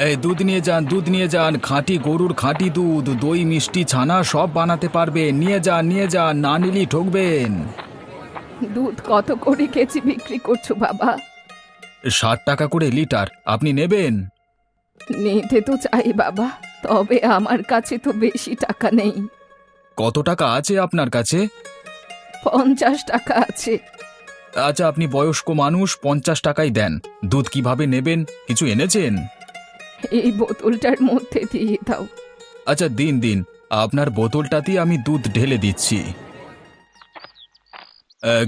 এই দুধ নিয়ে যান, দুধ নিয়ে যান, খাঁটি গরুর খাঁটি দুধ, দই মিষ্টি ছানা সব বানাতে পারবে। নিয়ে যান, নিয়ে যান, না নিলেই ঠকবেন। দুধ কত করে কেজি বিক্রি করছো বাবা? 60 টাকা করে লিটার, আপনি নেবেন? নিতে তো চাই বাবা, তবে আমার কাছে তো বেশি টাকা নেই। কত টাকা আছে আপনার কাছে? 50 টাকা আছে। আচ্ছা, আপনি বয়স্ক মানুষ, 50 টাকাই দেন। দুধ কিভাবে নেবেন, কিছু এনেছেন? এই বোতলটার মধ্যে দিয়ে দাও। আচ্ছা দিন দিন, আপনার বোতলটাতেই আমি দুধ ঢেলে দিচ্ছি।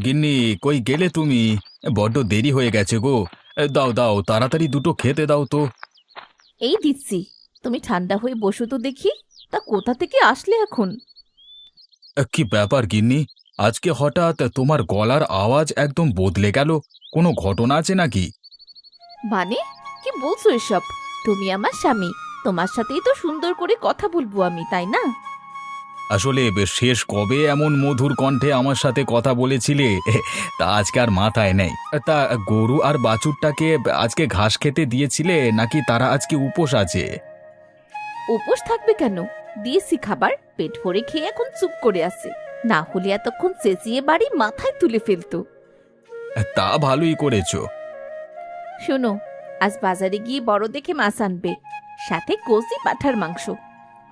গিন্নি, কই গেলে তুমি? বড্ড দেরি হয়ে গেছে গো। দাও দাও, তাড়াতাড়ি দুটো খেতে দাও তো। এই দিচ্ছি। তুমি ঠান্ডা হয়ে বসো তো দেখি। তা কোথা থেকে আসলে এখন? কি ব্যাপার গিন্নি, আজকে হঠাৎ তোমার গলার আওয়াজ একদম বদলে গেল? কোনো ঘটনা আছে নাকি? মানে কি বলছো এসব? তুমি আমার স্বামী, তোমার সাথেই তো সুন্দর করে কথা বলবো আমি, তাই না? আসলে শেষ কবে এমন মধুর কণ্ঠে আমার সাথে কথা বলেছিলে তা আজকে আর মাথায় নেই। তা গরু আর বাছুরটাকে আজকে ঘাস খেতে দিয়েছিলে নাকি তারা আজকে উপোস আছে? উপোস থাকবে কেন? দিয়েছি খাবার, পেট ভরে খেয়ে এখন চুপ করে আছে। না হলে এতক্ষণ চেঁচিয়ে বাড়ি মাথায় তুলে ফেলতো। তা ভালোই করেছো। শোনো, আজ বাজারে গিয়ে বড় দেখে মাছ আনবে, সাথে কচি পাঁঠার মাংস।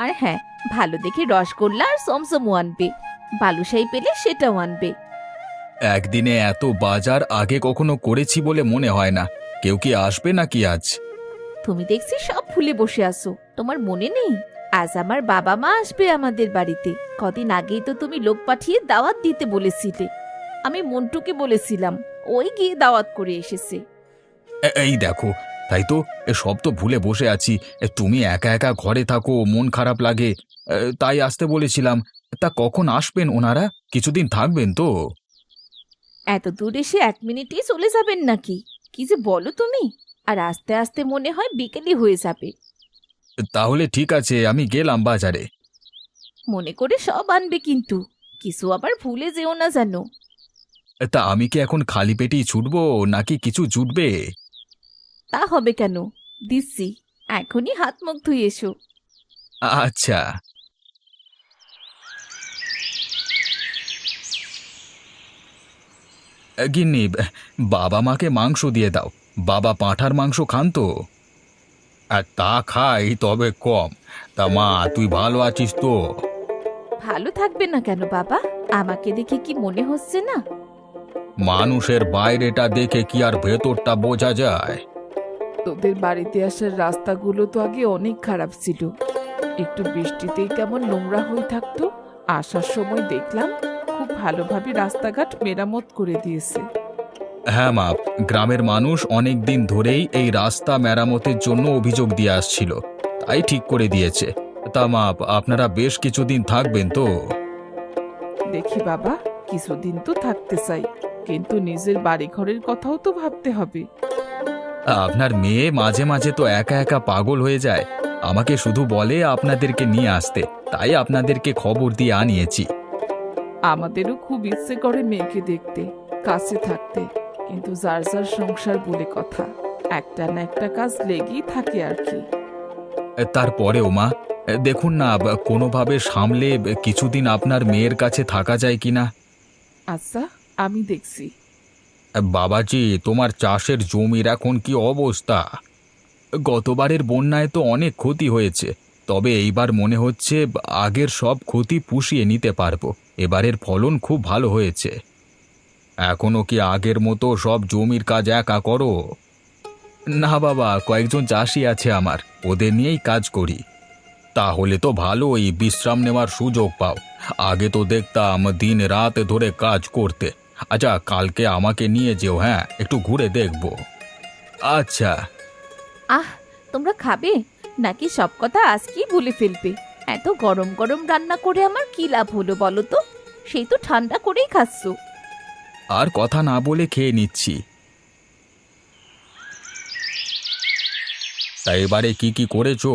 আর হ্যাঁ, ভালো দেখে রসগোল্লা আর চমচমও আনবে। বালুশাহী পেলে সেটাও আনবে। একদিনে এত বাজার আগে কখনো করেছি বলে মনে হয় না। কেউ কি আসবে নাকি আজ? তুমি দেখছি সব ভুলে বসে আছো, তোমার মনে নেই? আজ আমার বাবা মা আসবে আমাদের বাড়িতে। কদিন আগেই তো তুমি লোক পাঠিয়ে দাওয়াত দিতে বলেছিলে। আমি মন্টুকে বলেছিলাম, ওই গিয়ে দাওয়াত করে এসেছে। এই দেখো, তাই তো, সব তো ভুলে বসে আছি। তুমি একা একা ঘরে থাকো, মন খারাপ লাগে, তাই আসতে বলেছিলাম। তা কখন আসবেন ওনারা? কিছুদিন থাকবেন তো? এত দূর এসে 1 মিনিটেই চলে যাবেন নাকি? কি যে বলো তুমি! আর আস্তে আস্তে মনে হয় বিকেলই হয়ে যাবে। তাহলে ঠিক আছে, আমি গেলাম বাজারে। মনে করে সব আনবে কিন্তু, কিছু আবার ভুলে যেও না জানো। তা আমি কি এখন খালি পেটেই ছুটবো নাকি কিছু জুটবে? তা হবে কেন? দিচ্ছি, এখনই হাত মুখ ধুয়ে এসো। আচ্ছা। গিন্নি, বাবা মাকে মাংস দিয়ে দাও। বাবা পাঁঠার মাংস খান তো? আর তা খাই, তবে কম। তা মা, তুই ভালো আছিস তো? ভালো থাকবে না কেন বাবা? আমাকে দেখে কি মনে হচ্ছে না? মানুষের বাইরেটা দেখে কি আর ভেতরটা বোঝা যায়? তোদের বাড়িতে আসার রাস্তাগুলো তো আগে অনেক খারাপ ছিল, একটু বৃষ্টিতেই কেমন নোংরা হয়ে থাকতো। আসার সময় দেখলাম খুব ভালোভাবে রাস্তাঘাট মেরামত করে দিয়েছে। হ্যাঁ মা, গ্রামের মানুষ অনেক দিন ধরেই এই রাস্তা মেরামতের জন্য অভিযোগ দিয়ে আসছিল, তাই ঠিক করে দিয়েছে। তা মা, আপনারা বেশ কিছুদিন থাকবেন তো? দেখি বাবা, কিছুদিন তো থাকতে চাই, কিন্তু নিজের বাড়ি ঘরের কথাও তো ভাবতে হবে। আপনার মেয়ে মাঝে মাঝে তো একা একা পাগল হয়ে যায়, আমাকে শুধু বলে আপনাদেরকে নিয়ে আসতে, তাই আপনাদেরকে খবর দিয়ে আনিয়েছি। আমাদেরও খুব ইচ্ছে করে মেয়েকে দেখতে, কাছে থাকতে, কিন্তু যার যার সংসার বলে কথা, একটা না একটা কাজ লেগেই থাকে আর কি। তারপরেও মা, দেখুন না, কোনোভাবে সামলে কিছুদিন আপনার মেয়ের কাছে থাকা যায় কিনা। আচ্ছা, আমি দেখছি। বাবাজি, তোমার চাষের জমির এখন কি অবস্থা? গতবারের বন্যায় তো অনেক ক্ষতি হয়েছে, তবে এইবার মনে হচ্ছে আগের সব ক্ষতি পুষিয়ে নিতে পারবো। এবারের ফলন খুব ভালো হয়েছে। এখনো কি আগের মতো সব জমির কাজ একা করো? না বাবা, কয়েকজন চাষি আছে আমার, ওদের নিয়েই কাজ করি। তাহলে তো ভালোই, বিশ্রাম নেওয়ার সুযোগ পাও। আগে তো দেখতাম দিন রাত ধরে কাজ করতে। আচ্ছা, কালকে আমাকে নিয়ে যেও, হ্যাঁ, একটু ঘুরে দেখবো। আচ্ছা। আহ, তোমরা খাবে নাকি সব কথা আজকেই ভুলে ফেলবে? এত গরম গরম রান্না করে আমার কি লাভ হলো বলো তো? সেই তো ঠান্ডা করেই খাচ্ছো। আর কথা না বলে খেয়ে নিচ্ছি। তা এবারে কি কি করেছো?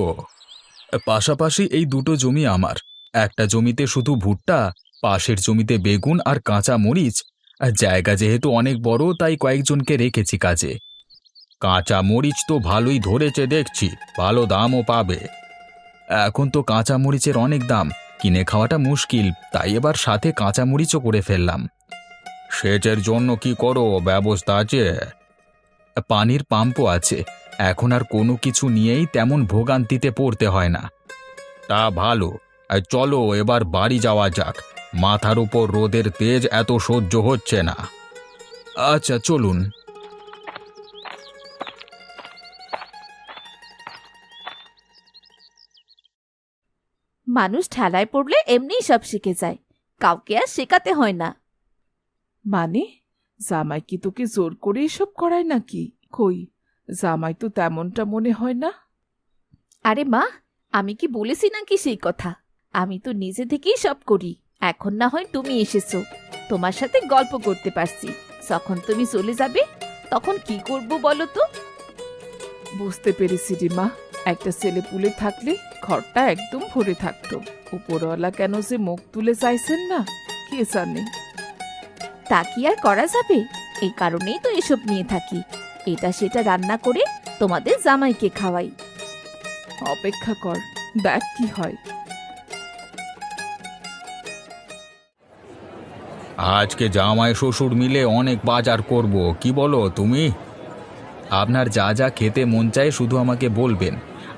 পাশাপাশি এই দুটো জমি আমার। একটা জমিতে শুধু ভুট্টা, পাশের জমিতে বেগুন আর কাঁচা মরিচ। আর জায়গা যেহেতু অনেক বড়, তাই কয়েকজনকে রেখেছি কাজে। কাঁচা মরিচ তো ভালোই ধরেছে দেখছি, ভালো দামও পাবে। এখন তো কাঁচা মরিচের অনেক দাম, কিনে খাওয়াটা মুশকিল, তাই এবার সাথে কাঁচা মরিচও করে ফেললাম। সেচের জন্য কি করো, ব্যবস্থা আছে? পানির পাম্পও আছে, এখন আর কোনো কিছু নিয়েই তেমন ভোগান্তিতে পড়তে হয় না। তা ভালো। চলো এবার বাড়ি যাওয়া যাক, মাথার উপর রোদের তেজ এত সহ্য হচ্ছে না। আচ্ছা চলুন। মানুষ ঠেলায় পড়লে এমনিই সব শিখে যায়, কাউকে আর শেখাতে হয় না। মানে জামাই কি তোকে জোর করে এসব করায় নাকি? কই, জামাই তো তেমনটা মনে হয় না। আরে মা, আমি কি বলেছি নাকি সেই কথা? আমি তো নিজে থেকেই সব করি। এখন না হয় তুমি এসেছো, তোমার সাথে গল্প করতে পারছি। যখন তুমি চলে যাবে তখন কি করব বলো তো? বুঝতে পেরেছি রে মা, একটা ছেলে পুলে থাকলে ঘরটা একদম ভরে থাকতো। উপরওয়ালা কেন যে মুখ তুলে চাইছেন না, কে জানে। তা কি আর করা যাবে? এই কারণেই তো এসব নিয়ে থাকি, এটা সেটা রান্না করে তোমাদের জামাইকে খাওয়াই। অপেক্ষা কর, দেখ কি হয়। আজকে জামাই শ্বশুর মিলে অনেক বাজার করব, কি বলো তুমি? আপনার যা যা খেতে মন চায় শুধু আমাকে বলবেন,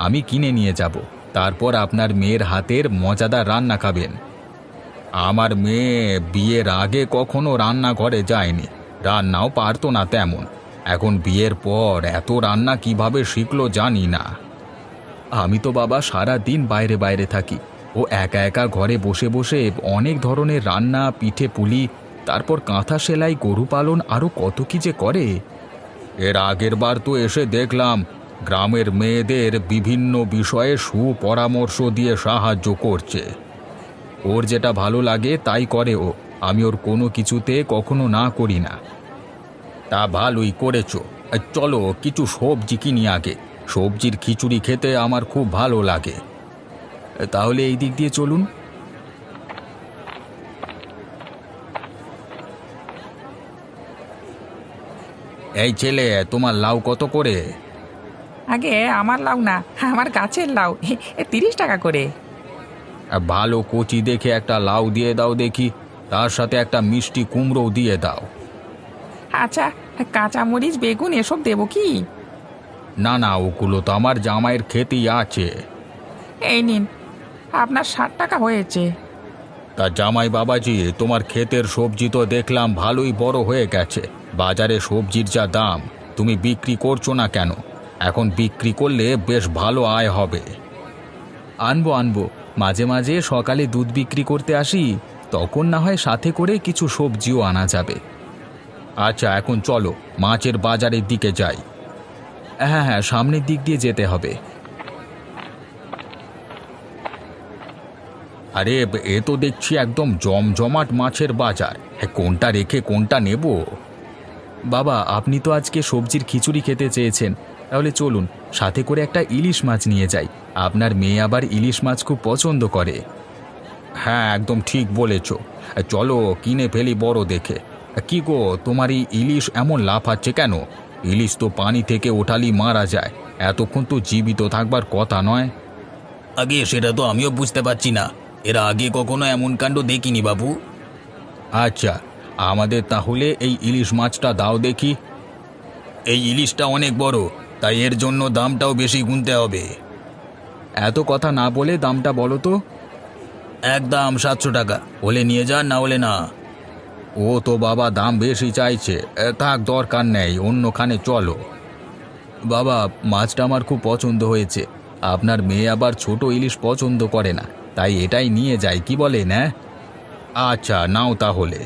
আমি কিনে নিয়ে যাব। তারপর আপনার মেয়ের হাতের মজাদার রান্না খাবেন। আমার মেয়ে বিয়ের আগে কখনো রান্নাঘরে যায়নি, রান্নাও পারতো না তেমন। এখন বিয়ের পর এত রান্না কিভাবে শিখলো জানি না। আমি তো বাবা সারা দিন বাইরে বাইরে থাকি, ও একা একা ঘরে বসে বসে অনেক ধরনের রান্না, পিঠে পুলি, তারপর কাঁথা সেলাই, গরু পালন, আরও কত কি যে করে। এর আগের বার তো এসে দেখলাম গ্রামের মেয়েদের বিভিন্ন বিষয়ে সুপরামর্শ দিয়ে সাহায্য করছে। ওর যেটা ভালো লাগে তাই করে ও, আমি ওর কোনো কিছুতে কখনো না করি না। তা ভালোই করেছো। চলো কিছু সবজি কিনি আগে, সবজির খিচুড়ি খেতে আমার খুব ভালো লাগে। তাহলে এই দিক দিয়ে চলুন। এই ছেলে, তোমার লাউ কত করে? আগে আমার লাউ না, আমার গাছের লাউ, 30 টাকা করে। ভালো কচি দেখে একটা লাউ দিয়ে দাও দেখি, তার সাথে একটা মিষ্টি কুমড়োও দিয়ে দাও। আচ্ছা, কাঁচামরিচ বেগুন এসব দেবো কি? না না, ওগুলো তো আমার জামাইয়ের খেতেই আছে। এই নিন, আপনার 60 টাকা হয়েছে। তা জামাই বাবাজি, তোমার ক্ষেতের সবজি তো দেখলাম ভালোই বড় হয়ে গেছে। বাজারে সবজির যা দাম, তুমি বিক্রি করছো না কেন? এখন বিক্রি করলে বেশ ভালো আয় হবে। আনবো আনবো, মাঝে মাঝে সকালে দুধ বিক্রি করতে আসি, তখন না হয় সাথে করে কিছু সবজিও আনা যাবে। আচ্ছা এখন চলো মাছের বাজারের দিকে যাই। হ্যাঁ হ্যাঁ, সামনের দিক দিয়ে যেতে হবে। আরে এ তো দেখছি একদম জমজমাট মাছের বাজার। হ্যাঁ, কোনটা রেখে কোনটা নেব? বাবা, আপনি তো আজকে সবজির খিচুড়ি খেতে চেয়েছেন, তাহলে চলুন সাথে করে একটা ইলিশ মাছ নিয়ে যাই। আপনার মেয়ে আবার ইলিশ মাছ খুব পছন্দ করে। হ্যাঁ একদম ঠিক বলেছ, চলো কিনে ফেলি বড় দেখে। কি গো, তোমার এই ইলিশ এমন লাফাচ্ছে কেন? ইলিশ তো পানি থেকে ওঠালি মারা যায়, এতক্ষণ তো জীবিত থাকবার কথা নয়। আগে সেটা তো আমিও বুঝতে পারছি না, এর আগে কখনো এমন কাণ্ড দেখিনি বাবু। আচ্ছা, আমাদের তাহলে এই ইলিশ মাছটা দাও দেখি। এই ইলিশটা অনেক বড়, তাই এর জন্য দামটাও বেশি গুনতে হবে। এত কথা না বলে দামটা বলো তো। একদম 700 টাকা, হলে নিয়ে যান, না হলে না। ও তো বাবা দাম বেশি চাইছে, থাক দরকার নেই, অন্যখানে চলো। বাবা, মাছটা আমার খুব পছন্দ হয়েছে, আপনার মেয়ে আবার ছোট ইলিশ পছন্দ করে না, তাই এটাই নিয়ে যাই, কি বলেন? হ্যাঁ আচ্ছা নাও তাহলে।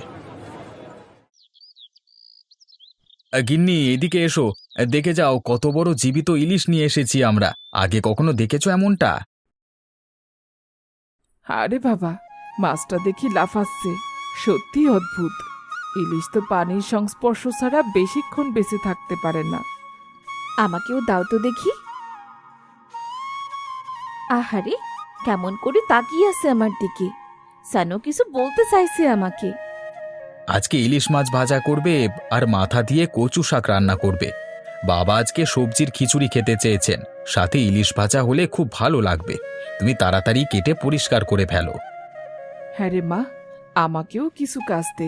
গিন্নি এদিকে এসো, দেখে যাও কত বড় জীবিত ইলিশ নিয়ে এসেছি আমরা। আগে কখনো দেখেছো এমনটা? আরে বাবা, মাছটা দেখি লাফাচ্ছে, সত্যি অদ্ভুত। ইলিশ তো পানির সংস্পর্শ ছাড়া বেশিক্ষণ বেঁচে থাকতে পারে না। আমাকেও দাও তো দেখি। আহারে, কেমন করে তাকিয়ে আছে আমার দিকে, সানো কিছু বলতে চাইছে আমাকে। আজকে ইলিশ মাছ ভাজা করবে আর মাথা দিয়ে কচু শাক রান্না করবে। বাবা আজকে সবজির খিচুড়ি খেতে চেয়েছেন, সাথে ইলিশ ভাজা হলে খুব ভালো লাগবে। তুমি তাড়াতাড়ি কেটে পরিষ্কার করে ফেলো। হ্যাঁ রে মা, আমাকেও কিছু কাজ দে,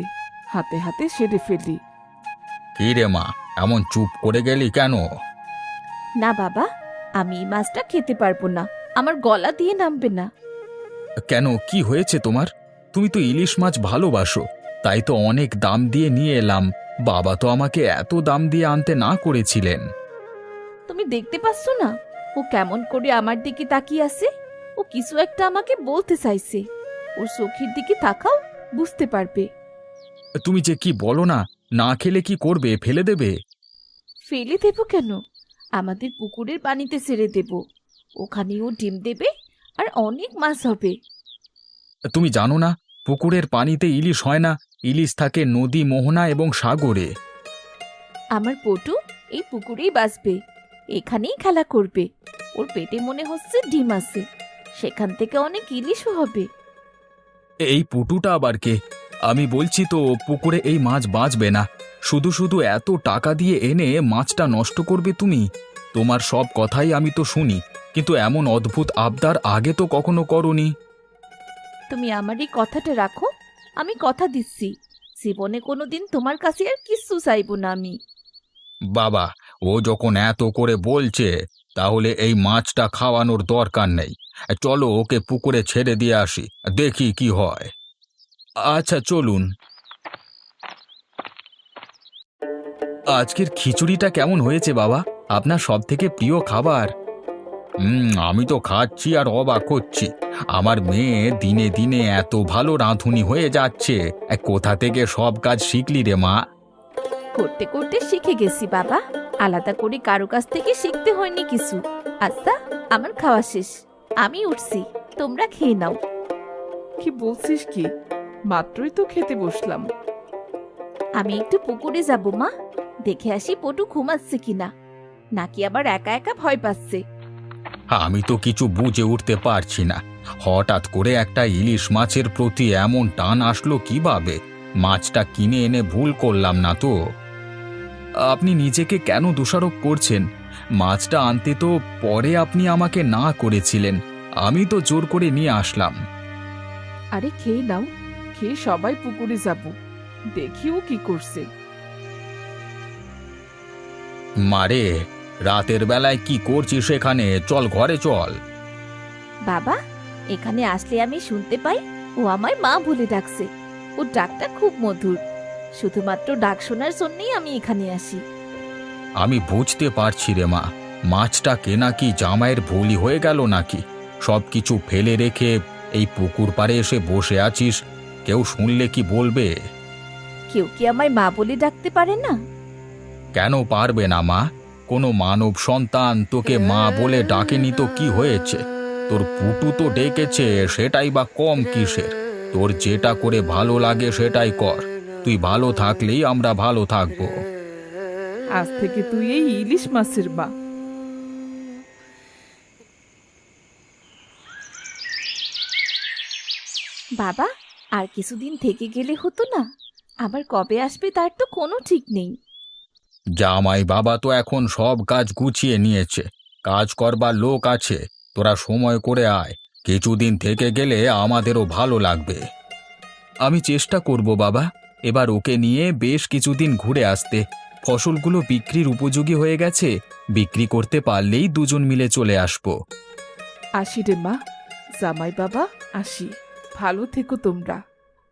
হাতে হাতে সেরে ফেলি। কি রে মা, এমন চুপ করে গেলি কেন? না বাবা, আমি এই মাছটা খেতে পারবো না, আমার গলা দিয়ে নামবে না। কেন, কি হয়েছে তোমার? তুমি তো ইলিশ মাছ ভালোবাসো, তাই তো অনেক দাম দিয়ে নিয়ে এলাম। বাবা তো আমাকে এত দাম দিয়ে আনতে না করেছিলেন। তুমি দেখতে পাচ্ছ না ও কেমন করে আমার দিকে তাকিয়ে আছে? ও কিছু একটা আমাকে বলতে চাইছে। ওর চোখের দিকে তাকাও, বুঝতে পারবে। তুমি যে কি বলো না, না খেলে কি করবে, ফেলে দেবে? ফেলে দেব কেন? আমাদের পুকুরের পানিতে ছেড়ে দেব, ওখানেও ডিম দেবে আর অনেক মাছ হবে। তুমি জানো না, পুকুরের পানিতে ইলিশ হয় না, ইলিশ থাকে নদী, মোহনা এবং সাগরে। আমার পটু এই পুকুরেই বাঁচবে, এখানেই খেলা করবে। ওর পেটে মনে হচ্ছে ডিম আছে, সেখান থেকে অনেক ইলিশও হবে। এই পুটুটা আবার কে? আমি বলছি তো, পুকুরে এই মাছ বাঁচবে না। শুধু শুধু এত টাকা দিয়ে এনে মাছটা নষ্ট করবে তুমি? তোমার সব কথাই আমি তো শুনি, কিন্তু এমন অদ্ভুত আবদার আগে তো কখনো করনি। তুমি আমার এই কথাটা রাখো, আমি কথা দিচ্ছি জীবনে কোনোদিন তোমার কাছে আর কিচ্ছু চাইবো না আমি। বাবা, ও যখন এত করে বলছে, তাহলে এই মাছটা খাওয়ানোর দরকার নেই। চলো ওকে পুকুরে ছেড়ে দিয়ে আসি, দেখি কি হয়। আচ্ছা চলুন। আজকের খিচুড়িটা কেমন হয়েছে বাবা? আপনার সব থেকে প্রিয় খাবার। আমি তো খাচ্ছি আর অবাক হচ্ছি। আমার মেয়ে দিনে দিনে এত ভালো রাঁধুনি হয়ে যাচ্ছে। কোথা থেকে সব কাজ শিখলি রে মা? করতে করতে শিখে গেছি বাবা, আলাদা করে কারো কাছ থেকে শিখতে হয়নি কিছু। আচ্ছা, আমার খাওয়া শেষ, আমি উঠছি, তোমরা খেয়ে নাও। কি বলছিস কি? মাত্রই তো খেতে বসলাম। আমি একটু পুকুরে যাব মা, দেখে আসি পটু ঘুমাচ্ছে কিনা, নাকি আবার একা একা ভয় পাচ্ছে। আমি তো কিছু বুঝে উঠতে পারছি না, হঠাৎ করে একটা ইলিশ মাছের প্রতি এমন টান আসলো কিভাবে? মাছটা কিনে এনে ভুল করলাম না তো? আপনি নিজেকে কেন দোষারোপ করছেন? মাছটা আনতে তো পরে আপনি আমাকে না করেছিলেন, আমি তো জোর করে নিয়ে আসলাম। আরে খেয়ে নাও, খেয়ে সবাই পুকুরে যাব, দেখিও কি করছে। মারে, রাতের বেলায় কি করছিস এখানে? চল ঘরে চল। বাবা, এখানে আসলে আমি শুনতে পাই ও আমায় মা বলে ডাকছে। ওর ডাকটা খুব মধুর, শুধুমাত্র ডাক শোনার জন্যই আমি এখানে আসি। আমি বুঝতে পারছি রে মা, মাছটা কেনা কি জামাইয়ের ভুলই হয়ে গেল নাকি? সব কিছু ফেলে রেখে এই পুকুর পাড়ে এসে বসে আছিস, কেউ শুনলে কি বলবে? কেউ কি আমায় মা বলে ডাকতে পারে না? কেন পারবে না মা? কোনো মানব সন্তান তোকে মা বলে ডাকেনি তো কি হয়েছে? তোর পুটু তো ডেকেছে, সেটাই বা কম কিসের? তোর যেটা করে ভালো লাগে সেটাই কর, তুই ভালো থাকলেই আমরা ভালো থাকবো। আজ থেকে তুই এই ইলিশ মাছের মা। বাবা, আর কিছুদিন থেকে গেলে হতো না? আবার কবে আসবে তার তো কোনো ঠিক নেই। জামাই বাবা তো এখন সব কাজ গুছিয়ে নিয়েছে, কাজ করবার লোক আছে। তোরা সময় করে আয়, কিছুদিন থেকে গেলে আমাদেরও ভালো লাগবে। আমি চেষ্টা করব বাবা, এবার ওকে নিয়ে বেশ কিছুদিন ঘুরে আসতে। ফসলগুলো বিক্রির উপযোগী হয়ে গেছে, বিক্রি করতে পারলেই দুজন মিলে চলে আসবো। আসি রে মা, জামাই বাবা আসি। ভালো থেকো তোমরা,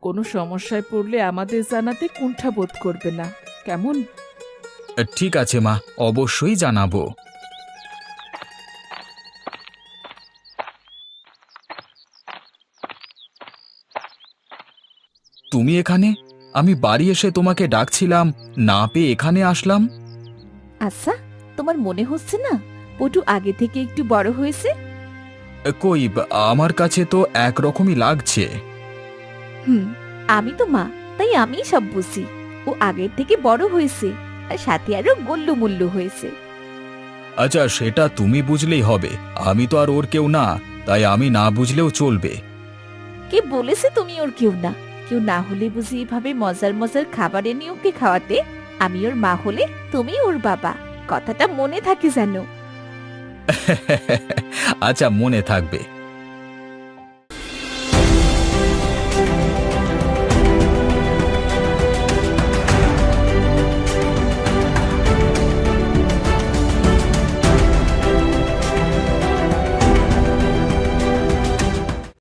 কোনো সমস্যায় পড়লে আমাদের জানাতে কুণ্ঠা বোধ করবে না, কেমন? ঠিক আছে মা, অবশ্যই জানাবো। তুমি এখানে? আমি বাড়ি এসে তোমাকে ডাকছিলাম, না পেয়ে এখানে আসলাম। আচ্ছা, তোমার মনে হচ্ছে না পটু আগে থেকে একটু বড় হয়েছে? কই, আমার কাছে তো একরকমই লাগছে। আমি তো মা, তাই আমি সব বুঝি। ও আগের থেকে বড় হয়েছে, আর সাথে আরো গল্লুমুল্লু হয়েছে। আচ্ছা, সেটা তুমি বুঝলেই হবে, আমি তো আর ওর কেউ না, তাই আমি না বুঝলেও চলবে। কে বলেছে তুমি ওর কেউ না? কেউ না হলে বুঝি এভাবে মজার মজার খাবার এনে ওকে খাওয়াতে? আমি ওর মা হলে তুমি ওর বাবা, কথাটা মনে থাকে যেন। আচ্ছা, মনে থাকবে।